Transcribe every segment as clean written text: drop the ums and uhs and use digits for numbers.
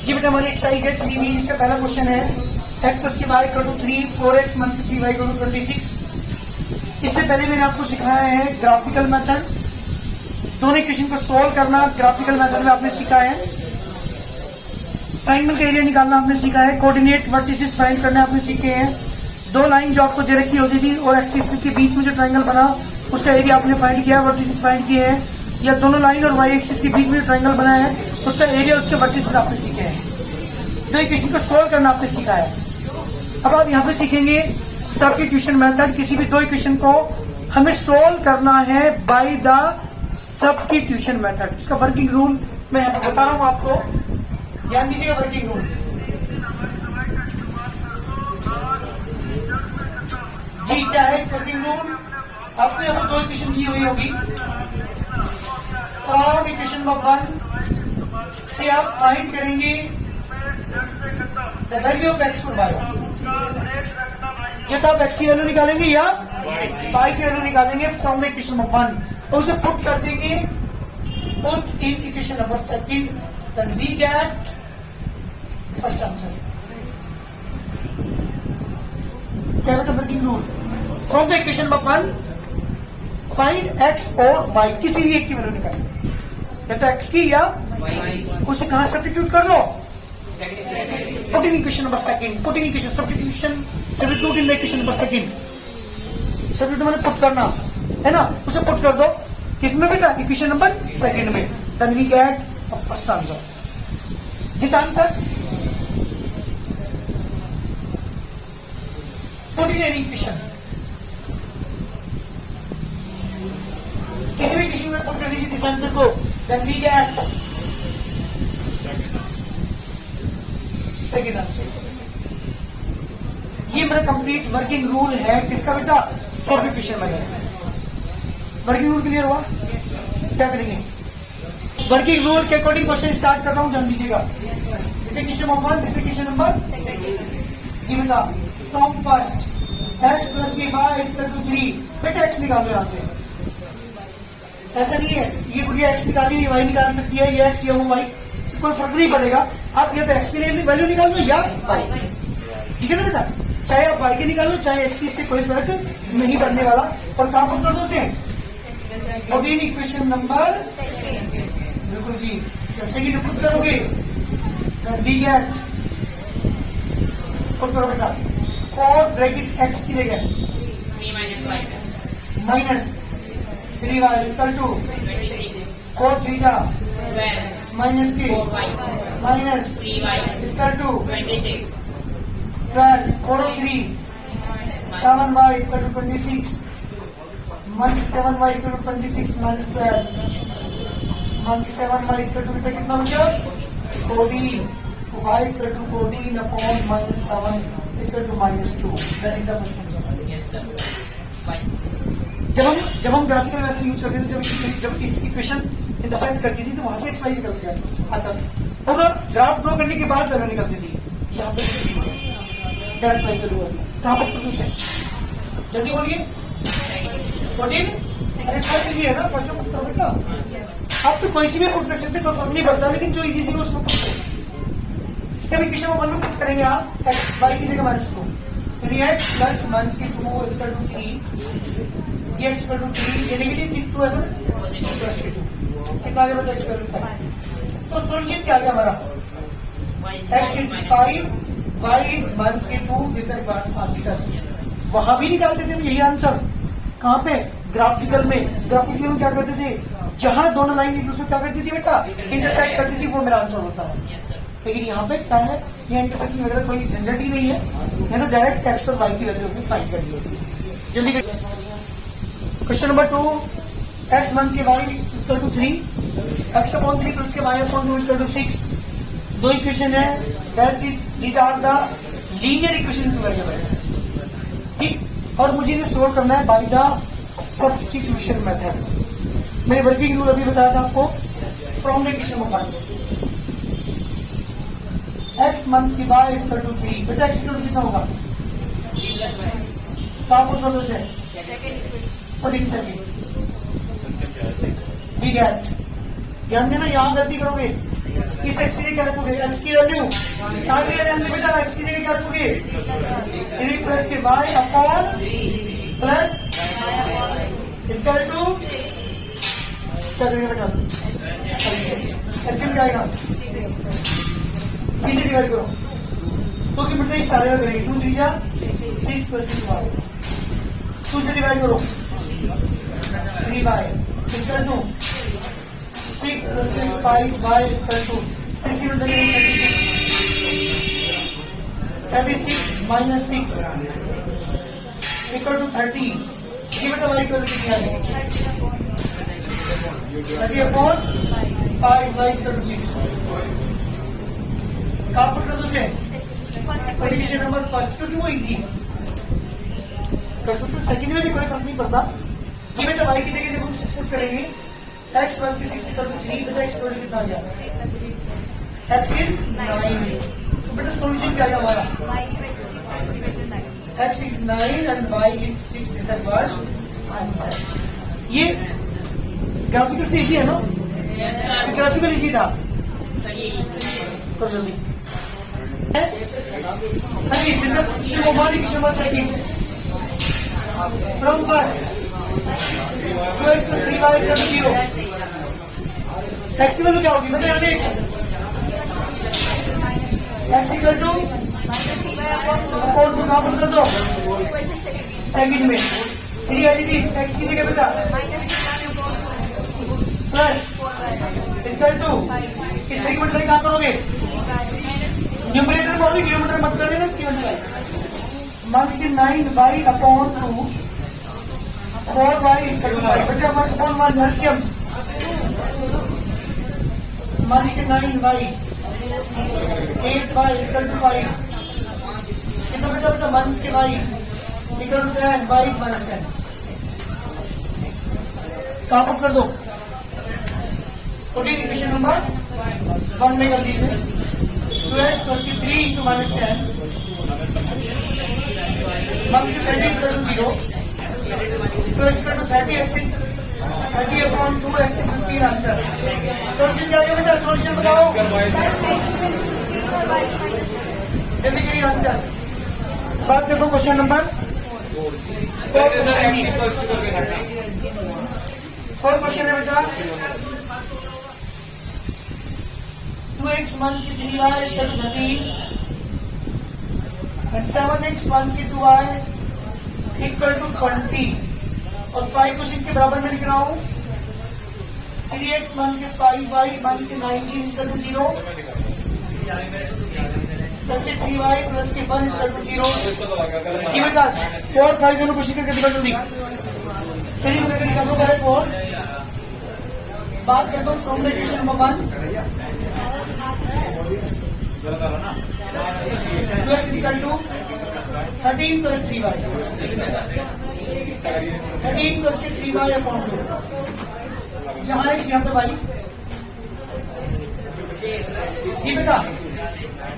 ये बेटा हमारी एक्सरसाइज है 3B। इसका पहला क्वेश्चन है x प्लस के y equal to 3 4x minus 3y equal to 26। इससे पहले मैंने आपको सिखाया है ग्राफिकल मेथड, दोनों इक्वेशन को सोल्व करना ग्राफिकल मेथड में आपने सीखा है। ट्राइंगल का एरिया निकालना आपने सीखा है। कोऑर्डिनेट वर्टिसेस फाइंड करना आपने सीखे हैं। दो लाइन जो आपको दे रखी होती थी और एक्सिस के बीच में जो ट्राइंगल बना उसका एरिया आपने फाइंड किया, वर्टिसेस फाइंड किए हैं। या दोनों लाइन और वाई एक्सिस के बीच में जो ट्राइंगल बना है उसका एरिया उसके वर्टिसेस आपने सीखे हैं। दो इक्वेशन को सोल्व करना आपने सीखा है। अब आप यहाँ पे सीखेंगे सब्स्टिट्यूशन मेथड। किसी भी दो इक्वेशन को हमें सोल्व करना है बाय द सब्स्टिट्यूशन मेथड। इसका वर्किंग रूल मैं यहाँ पे बता रहा हूँ आपको, ध्यान दीजिएगा वर्किंग रूल। जी क्या है वर्किंग रूल? आपको यहाँ पर दो इक्वेशन दी हुई होगी। फ्रॉम इक्वेशन नंबर 1 से आप फाइंड करेंगे द वैल्यू ऑफ एक्स और वाई। या तो आप एक्स की वैल्यू निकालेंगे या वाई की वैल्यू निकालेंगे फ्रॉम द इक्वेशन नंबर 1 और उसे पुट कर देंगे put in equation number 2, then we get first answer. क्या बेटा working rule? From the equation number 1 find x और वाई, किसी भी एक की वैल्यू निकालेंगे, या तो एक्स की या उसे कहां सब्स्टिट्यूट कर दो, put in equation number 2, put in equation substitution substitute in the equation number 2। Substitute मैंने पुट करना है ना, उसे पुट कर दो किसमें बेटा? इक्वेशन नंबर 2 में, then we get first answer. This answer put in any equation, किसी भी इक्वेशन में पुट कर दीजिए दिस आंसर को, then we get second answer. ये मेरा कंप्लीट वर्किंग रूल है किसका बेटा? Substitution method. Working rule clear हुआ? क्या करेंगे? वर्किंग रूल के अकॉर्डिंग क्वेश्चन स्टार्ट कर रहा हूं, ध्यान दीजिएगा। क्वेश्चन नंबर 1, क्वेश्चन नंबर जी बेटा from first x plus y equal to 3। बेटा x निकालो यहां से, ऐसा नहीं है ये गुड़िया x निकाली ये y निकाल सकती है, ये x या वो y, कोई फर्क नहीं पड़ेगा। आप या तो x की वैल्यू निकाल लो या y, ठीक है ना बेटा? चाहे आप y की निकाल लो चाहे x की, इससे कोई फर्क नहीं पड़ने वाला। और कहां पुट कर दो उसे? अगेन इक्वेशन नंबर, बिल्कुल जी, सेकंड पुट करोगे वी गेट, पुट करो बेटा 4 ब्रैकेट x की जगह माइनस 3y इक्वल टू 4 3 जा माइनस के minus 3y equal to 26, 12 4 3 7y equal to 26, minus 7y equal to 26 minus 12 minus 7y equal to बेटा कितना बचा? 14, y equal to 14 upon minus 7 equal to minus 2। That is the first answer. Yes sir. जब हम graphical method use करते थे, जब equation intersect करती थी तो वहां से एक्स वाई निकल के आता था। और ग्राफ ड्रॉ करने के बाद वैल्यू निकलती थी। यहाँ पे डायरेक्ट वाई वैल्यू कहां पर पुट से? जल्दी बोलिए। 14 अरे फर्स्ट जी है ना, फर्स्ट में पुट करो बेटा। आप तो कोई सी भी पुट कर सकते, कोई फर्क नहीं पड़ता, लेकिन जो इजी सी हो उसमें पुट करो। जब इक्वेशन में 1 में पुट करेंगे आप एक्स वाई की जगह माइनस 2, एक्स प्लस माइनस के 2 इक्वल टू 3 जी एक्स इक्वल टू 3, ये नेगेटिव 2 है ना, प्लस के 2 कितना आ गया बेटा? X equal to 5। तो सॉल्यूशन क्या आ गया हमारा? X is 5, y is minus के 2, दिस दैट आंसर। वहां भी निकालते थे यही आंसर। कहां पे? ग्राफिकल में। ग्राफिकल में क्या करते थे? जहां दोनों लाइन एक दूसरे क्या करती थी बेटा? इंटरसेक्ट करती थी, वो मेरा आंसर होता है। लेकिन यहाँ पे क्या है? ये इंटरसेक्शन वगैरह कोई झंझट ही नहीं है, तो डायरेक्ट एक्स और वाई की वैल्यू फाइंड करनी होती है। जल्दी कर क्वेश्चन नंबर 2, एक्स वन के y equal to 3, x upon 3 plus के वाई अपॉन 2 इक्वल टू 6। दो इक्वेशन है, that is these are the linear equation two variable, ठीक। और मुझे इन्हें सोल्व करना है बाय द सब्स्टिट्यूशन मेथड। मैंने वर्किंग रूल अभी बताया था आपको। From the equation number 1 x month की वाई इक्वल टू 3, बेटा एक्स इक्वल टू कितना होगा? 3 + y। तो आप उस वालों से सेकेंड वी गेट, ध्यान देना यहां गलती करोगे इस एक्स की जगह क्या रखोगे? एक्स की वैल्यू सामने ध्यान दे बेटा, एक्स की जगह क्या रखोगे? 3 प्लस के वाई अपॉन प्लस इसका टू क्या करेंगे बेटा? एक्शन क्या आएगा? इसे डिवाइड करो तो कि बेटा इस सारे में करेंगे 2 3 जा 6 प्लस 2 2 से डिवाइड करो 3 बाय इसका टू 6 प्लस 5 बाय इसका to 6 into 36 minus 6 equal to 30. ये बेटा वाई इक्वल कितनी आ गई? 30 अपॉन 5 बाय इसका टू 6 कहाँ पुट कर दो से? कंडीशन नंबर फर्स्ट, क्योंकि वो इजी है कर सकते। सेकंड में भी कोई फर्क नहीं पड़ता जी बेटा। वाई की जगह जब हम 6 पुट करेंगे x + 6 = 3 बेटा x इक्वल कितना आ गया? x is 9 तो बेटा सॉल्यूशन क्या आएगा हमारा? x is 9 and y is 6 is the word answer. ये ग्राफिकल से इजी है ना? ग्राफिकल इजी था कर जल्दी। From first, 2x + 3y = 0. x की वैल्यू क्या होगी? मतलब यहाँ देख x = अपॉन 2 कहाँ पुट कर दो? सेकंड में 3 आ जाएगी x की जगह बेटा प्लस इसका टू इस तरीके में कहाँ करोगे? न्यूमरेटर में होगी, डिनोमिनेटर मत कर देना इसकी वजह से 9y अपॉन 2 4y इसका टू y बच्चा अपॉन 1 एलसीएम -9y 8y इसका टू y कितना बेटा बेटा माइनस के y equal to 10 y is -10 कहाँ पुट कर दो? इक्वेशन नंबर 1 में कर दीजिए 2x + 3 into -10 -30 = 0 2x = 30x 30 upon 2x 15 answer. Solution क्या है बेटा? सॉल्यूशन बताओ जल्दी करिए आंसर। बात देखो क्वेश्चन नंबर 4 क्वेश्चन है बेटा 2x - 3y = 13 and 7x - 2y = 20 और 5 क्वेश्चन के बराबर में लिख रहा हूँ 3x - 5y - 19 = 0 प्लस के 3y प्लस के 1 = 0। जी बेटा 4 5 दोनों क्वेश्चन करके दिखा जल्दी। चलिए मुझे निकाल दो 4 बात करता हूँ from the equation number 1 2x = 13 + 3y 13 + 3y upon 2 यहाँ x यहाँ पे y जी बेटा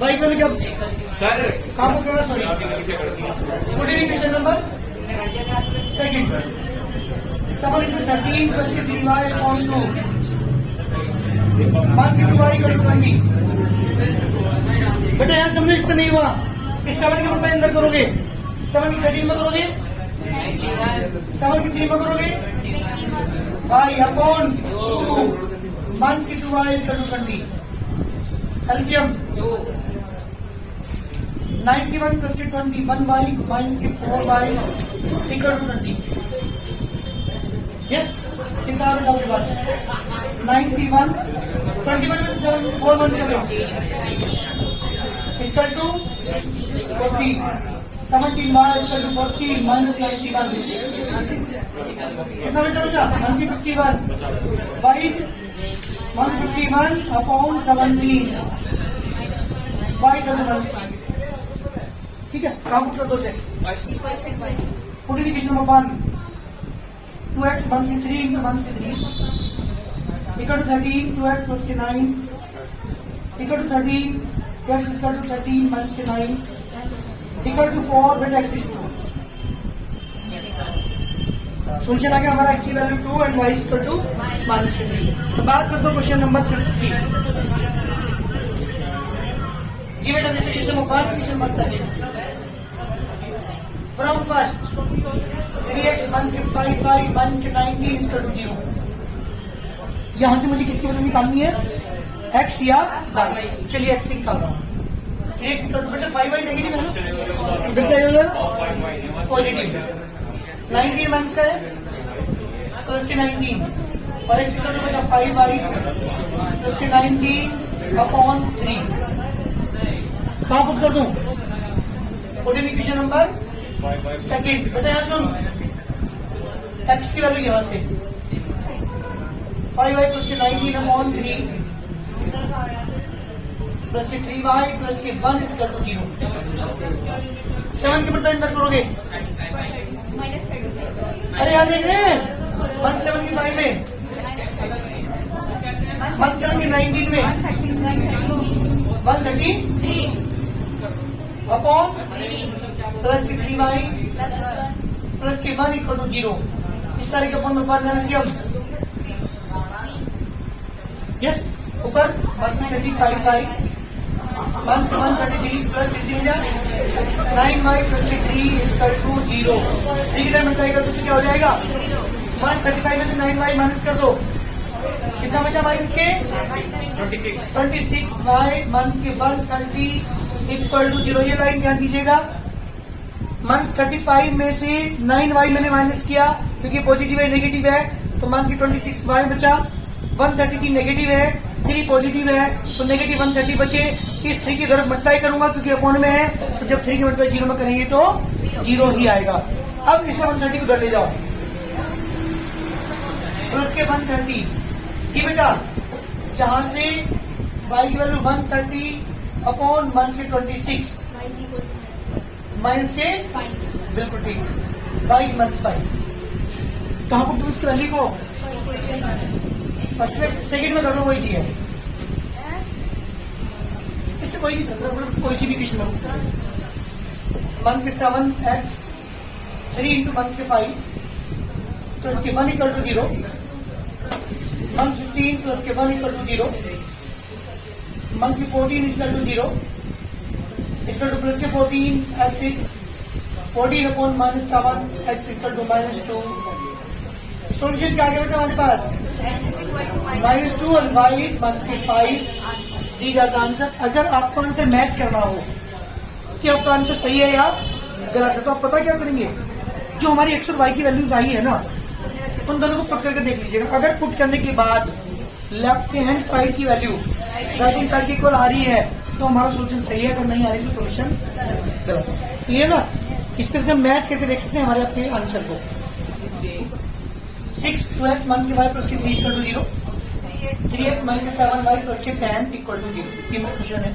y को क्या सर काम करना sorry equation number second 7 × 13 + 3y upon 2 1 × y = 20 बेटा यहाँ समझ इतना नहीं हुआ इस 7 के ऊपर अंदर करोगे 7 की 13 में करोगे 7 की 3 में करोगे y अपॉन 2 1 की 2y = 20 LCM 91 + 20 1y - 4y = 20 yes कितना आ रहा है बस 91 21 में 7 4 1 से इसका टू 40 17y = 40 - 91 कितना बेटा बचा 151 y is 151 अपॉन 17 y = ठीक है काम कर दो से equation number 1 2x - 3 into 1 = 3 = 13 2x + 9 = 13 2x = 13 - 9 = 4 when x is 2 solution आ गया हमारा x की वैल्यू 2 and y = -3। बात करते हैं क्वेश्चन नंबर 3 जी बेटा देखो question number 1 question number 2 from first 3x 155 1 के 19 is equal to 0। यहां से मुझे किसकी वैल्यू निकालनी है, x या y। चलिए x निकाल रहा हूं। 3x इक्वल टू बेटा 5y नेगेटिव है ना, देखिए पॉजिटिव। 19 माइनस का है तो इसके 19 और x इक्वल टू बेटा 5y तो इसके 19/3 कहां पुट कर दूं, पुटिंग इक्वेशन नंबर 2 बेटा यहां सुन, x की वैल्यू यहां से 5y प्लस के 19/3 प्लस के 3y प्लस के 1 इज इक्वल टू 0। 7 के बट्टा अंदर करोगे, अरे यार देख रहे हैं 175 में 119 में 130 अपॉन प्लस के 3y प्लस के 1 इक्वल टू 0। इस तरह के अपॉन में पार्ट एलसीएम यस ऊपर 135 133 plus 9y plus 3 is equal to 0। 3 की तरह मल्टीप्लाई कर दो तो क्या हो जाएगा, 135 में से 9y माइनस कर दो, कितना बचा y के 26y माइनस के 130 इक्वल टू 0। ये लाइन ध्यान दीजिएगा, -35 में से 9y मैंने माइनस किया क्योंकि पॉजिटिव है नेगेटिव है, तो -26y बचा, 133 नेगेटिव है 3 पॉजिटिव है तो नेगेटिव 130 बचे। इस 3 की तरफ मल्टीप्लाई करूंगा क्योंकि अपॉन में है, तो जब 3 की मल्टीप्लाई 0 में करेंगे तो 0 ही आएगा। अब इसे 130 को उधर ले जाओ, प्लस के 130 जी बेटा यहां से y की वैल्यू 130 अपॉन माइनस के 26 माइनस के बिल्कुल ठीक, y माइनस 5 कहां पर तुम इसकी वैल्यू को फर्स्ट में सेकंड में दोनों वही है, इससे कोई नहीं सकता, कोई सी भी क्वेश्चन में 1 के 7x 3 इंटू 1 के 5 तो इसके 1 इक्वल टू 0, 115 प्लस के 1 इक्वल टू 0, 1 के 14 equal to 0 equal to plus के 14 x is 14 upon -7 x equal to -2। Solution क्या आ गया बेटा हमारे पास, -2 और y इज -5 दी जाता आंसर। अगर आपको आंसर मैच करना हो कि आपका आंसर सही है या गलत है तो आप पता क्या करेंगे, जो हमारी x और y की वैल्यूज आई है ना उन दोनों को पुट करके देख लीजिएगा। अगर पुट करने के बाद लेफ्ट हैंड साइड की वैल्यू राइट हैंड साइड की इक्वल आ रही है तो हमारा सोल्यूशन सही है, अगर नहीं आ रही तो सोल्यूशन गलत है। क्लियर ना, इस तरह से मैच करके देख सकते हैं हमारे आपके आंसर को। 6 2x माइनस के 5 प्लस के 3 इक्वल टू 0, 3x माइनस के 7y प्लस के 10 इक्वल टू 0। ये मेरा क्वेश्चन है,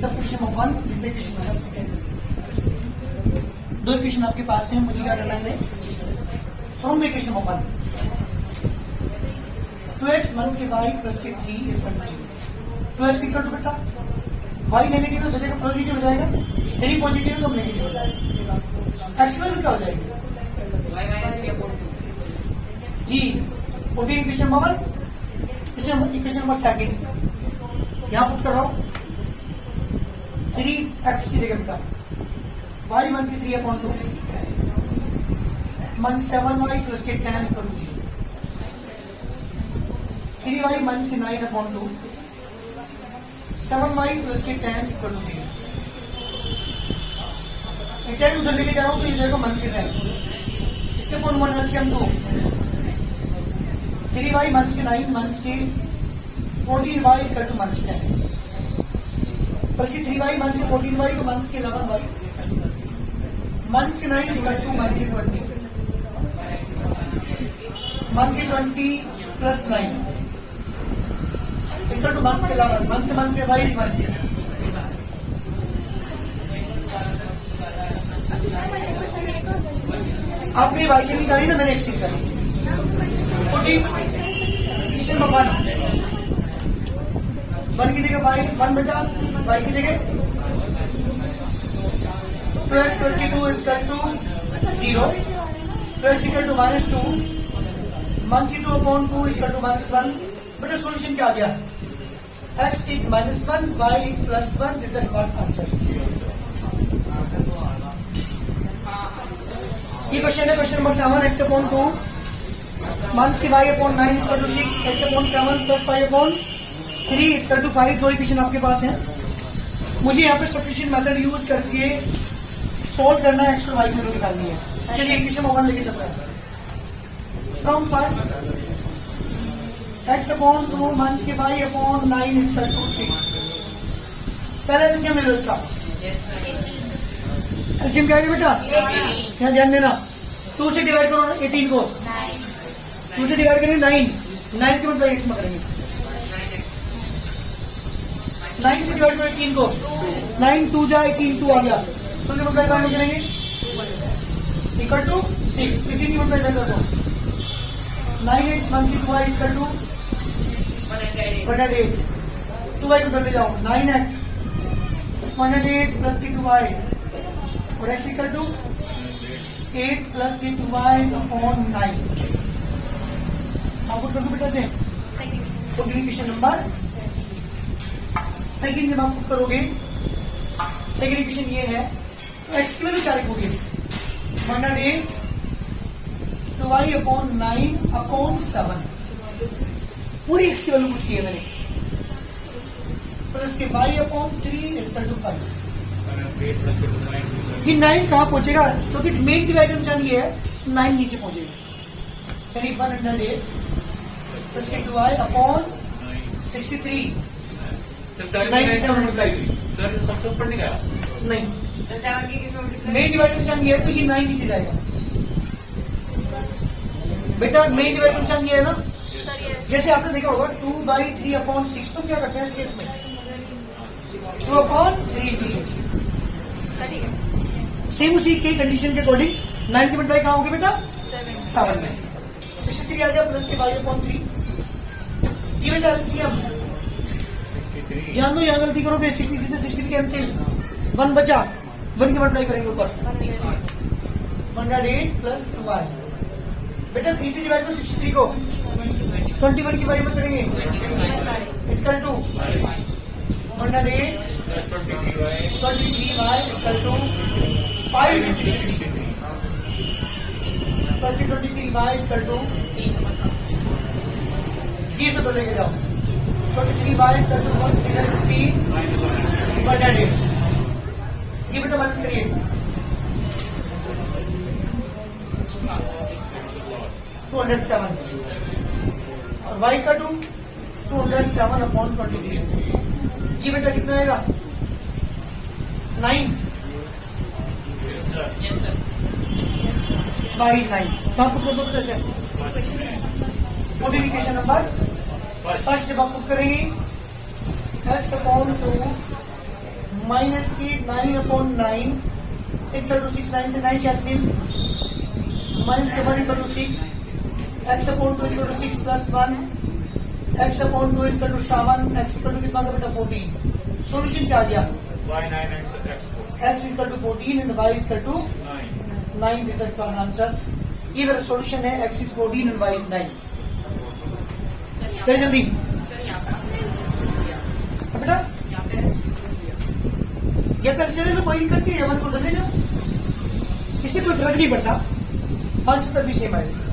क्वेश्चन नंबर 1 इसमें क्वेश्चन नंबर 2। दो क्वेश्चन आपके पास है, मुझे क्या करना है from the question number 1 2x minus के y प्लस के 3 equal to 0। 2x equal to बेटा y नेगेटिव है तो देखो पॉजिटिव हो जाएगा, 3 पॉजिटिव है तो नेगेटिव हो जाएगा, x वैल्यू क्या हो जाएगी जी 14 इक्वेशन नंबर 2 यहां पुट कर रहा हूं 3x की जगह का y माइनस के 3/2 माइनस 7y प्लस के 10 इक्वल टू 0, 3y माइनस के 9/2 7y प्लस के 10 इक्वल टू 0। 10 उधर लेके जा रहा हूं तो ये जाएगा माइनस के 10, इसके अपॉन 1 एलसीएम 2 3y माइनस के 9 माइनस के 14y equal to minus 10 plus के 3y माइनस के 14y को माइनस के 11y माइनस के 9 इक्वल टू माइनस के 20 माइनस के 20 प्लस 9 इक्वल टू माइनस के 11 माइनस के y इज 1। आपने y की निकाली ना, मैंने x की निकाली। क्वेश्चन नंबर 1 की जगह y 1 बचा, y की जगह 2x प्लस के 2 equal to 0, 2x equal to -2 -2/2 equal to -1। बेटा सोल्यूशन क्या आ गया, x is -1, y is +1. This is the required answer. ये क्वेश्चन है question number 7. x upon 2 month की y upon 9 is equal to 6. x upon 7 plus y upon 3 is equal to 5. दो equation आपके पास है. मुझे यहाँ पे सब्स्टिट्यूशन मेथड यूज करके सॉल्व करना है. x और y की वैल्यू निकालनी है. चलिए इक्वेशन नंबर 1 लेके चलते हैं. From first x upon 2 month की y upon 9 is equal to 6. पहले एलसीएम ले लो इसका. एलसीएम क्या है बेटा? यहाँ ध्यान देना. 2 से डिवाइड करो 18 को. 2 से डिवाइड करेंगे 9 की मल्टीप्लाई x में करेंगे. 9 से डिवाइड करो 18 को. 9 2 जा 18 2 आ गया. तो मल्टीप्लाई में करेंगे इक्वल टू 6. 18 की मल्टीप्लाई कर दो. 9 8 मंथ की 2y इक्वल टू 108. 2y को करने जाओ. 9x 108 प्लस की 2y और x इक्वल टू 8 प्लस की 2y अपॉन 9. आपको कर दो बेटा से क्वेश्चन नंबर सेकंड. जब आप पुट करोगे सेकंड इक्वेशन ये है. x की वैल्यू क्या लिखोगे? 108 2y अपॉन 9 अपॉन 7. पूरी x की वैल्यू पुट की है मैंने. प्लस के y अपॉन 3 इक्वल टू 5. ये 9 कहाँ पहुंचेगा? क्योंकि मेन डिवाइड निशान ये है. 9 नीचे पहुंचेगा. यानी 108 प्लस के 2y अपॉन 63. सर सबसे ऊपर नहीं गया. नहीं, मेन डिवाइड निशान ये है तो ये 9 नीचे जाएगा. बेटा मेन डिवाइड निशान ये है ना. जैसे आपने देखा होगा 2/3 अपॉन 6. तो क्या करते हैं इस केस में 2 अपॉन 3 इंटू 6. सेम उसी के कंडीशन के अकॉर्डिंग 9 की मल्टीप्लाई कहाँ होगी बेटा? 7 में. 63 आ गया प्लस के y अपॉन 3. जी बेटा एलसीएम ध्यान दो. यहाँ गलती करोगे 63 से 63 कैंसिल. 1 बचा. 1 की मल्टीप्लाई करेंगे ऊपर 108 प्लस 2y. बेटा 3 से डिवाइड करो 63 को. 21 की y में करेंगे equal to 108 23y equal to 5 into 63 plus 23y equal to जी से तो लेके जाओ. 23y equal to 160 108. जी बेटा माइनस करिए. 207 और y का 207 अपॉन 23. जी बेटा कितना आएगा? 9. y is 9. तो आपको कर दो कैसे? मॉडिफिकेशन नंबर फर्स्ट जब आप करेंगे x अपॉन 2 माइनस की 9 अपॉन 9 इक्वल टू 6. 9 से 9 कैंसिल. माइनस के 1 equal to 6. x upon 2 equal to 6 plus 1. x upon 2 equal to 7. x equal to कितना था बेटा? 14. सॉल्यूशन क्या आ गया? x equal to 14 and y equal to 9 is the answer. ये मेरा सॉल्यूशन है. x is 14 and y is 9. चलिए जल्दी बेटा. या कंसिडर लो, कोई दिक्कत नहीं है. 1 को कर लेना, इससे कोई फर्क नहीं पड़ता. आंसर भी सेम आएगा.